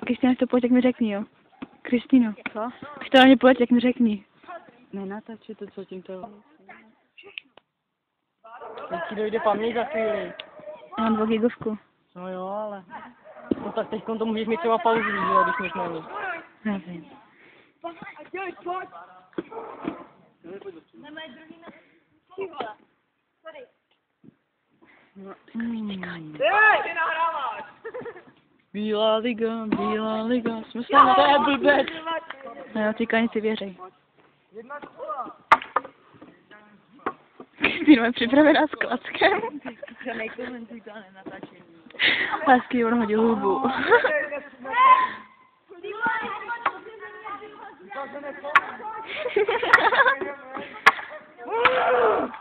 Kristýna, až to pojď, tak mi řekni, jo. Kristýno. Co? Až to na mě pojď, tak mi řekni. Nenatačí to, co tímto... Teď ti dojde paměť za chvíli. Já mám 2 gigovku. No jo, ale... No tak teď to můžeš mít třeba pauzu, že jo, když můžeš není. Já vím. Ty nahráváš! Bílá liga, jsme se na té blbec. No jo, ty kanici věřej. Kristýno je připravená s klackem. Nekomentuj to a nenatáčej. Hezký, on hodil hubu.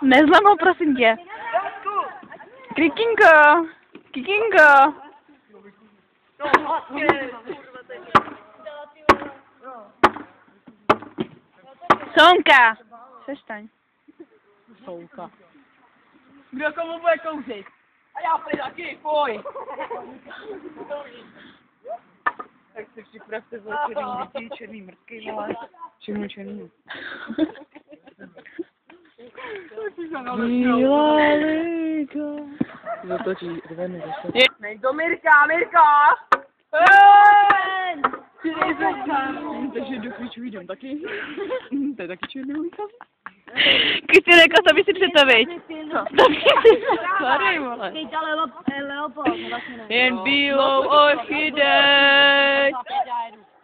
Nezlam ho, prosím tě. Krikinko! Kikinko! Sonka! Přestaň. Souka. Kdo komu bude kouřit? A já půjdu taky, pojď! Tak si připravte za černý děti, černý mrtky, ale... Černý. Bílá liga. Zatočí, rvenu zase. Nejď do Mirka! Takže do klíčů jdem taky. To je taky černý liga. Kristýno, jako to by si představiť. Sorry, vole. Kejta Leopold, vlastně ne. Jen bílou orchidej.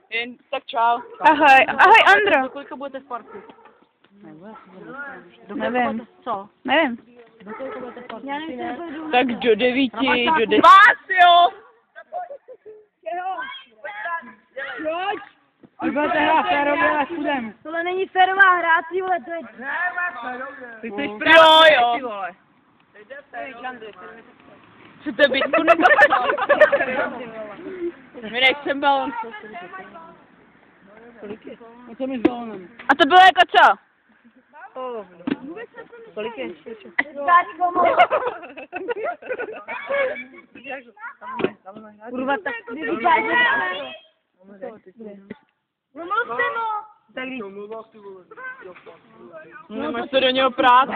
Jen, tak čau. Ahoj, ahoj Andro. Do kolika budete v parku? Nevím. Co? Nevím. Do kolika budete v parku? Já nevím, co jdu. Tak do 9, do 10. Vás, jo! Vy budete hrát férově a chudem. Tohle není férová hra, ty vole, to je... Ty jsi Jo, ty vole. Chcete bitku nebo? My nechcem balon. A co mi s balonem? A to bylo jako co? Kolik je? Kurva, tak ty Můžeme se do něho prát.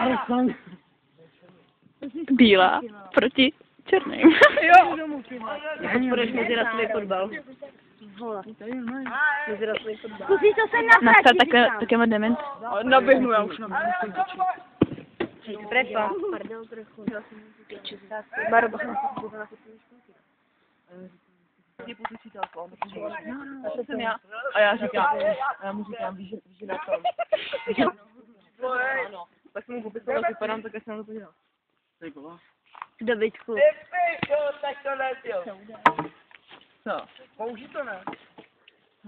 Bílá proti černým. Jo. Podporuješ mezirasový fotbal. Zkusíš to sem Nastal natáčet, také dement. Naběhnu, já už naběhnu. Prepa. Barba. To jsem já. A já říkám, já mu říkám, víš, že na tom. Ano. Tak jsem mu popisoval, jak vypadám, tak já jsem na to podíval. Davidku. Tak to neděl. Co? Použij to, ne?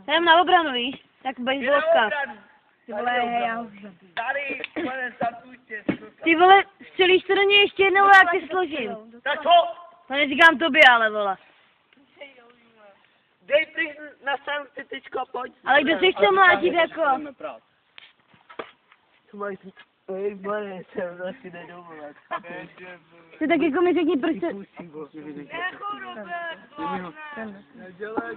Jdem na obranu, víš? Tak baseballovka. Ty vole, já už zabiju. Tady, pane, zatujte. Ty vole, střelíš to do něj ještě jednou, jak ty složím. Tak co? To neříkám tobě, ale vole. Dej pryč na sem, ty tyčko, pojď. Ale kdo si chce mlátit jako? Tu máš, ej, pane, jsem vlastně nedovolat. Ty tak jako mi řekni, proč se... Nedělej,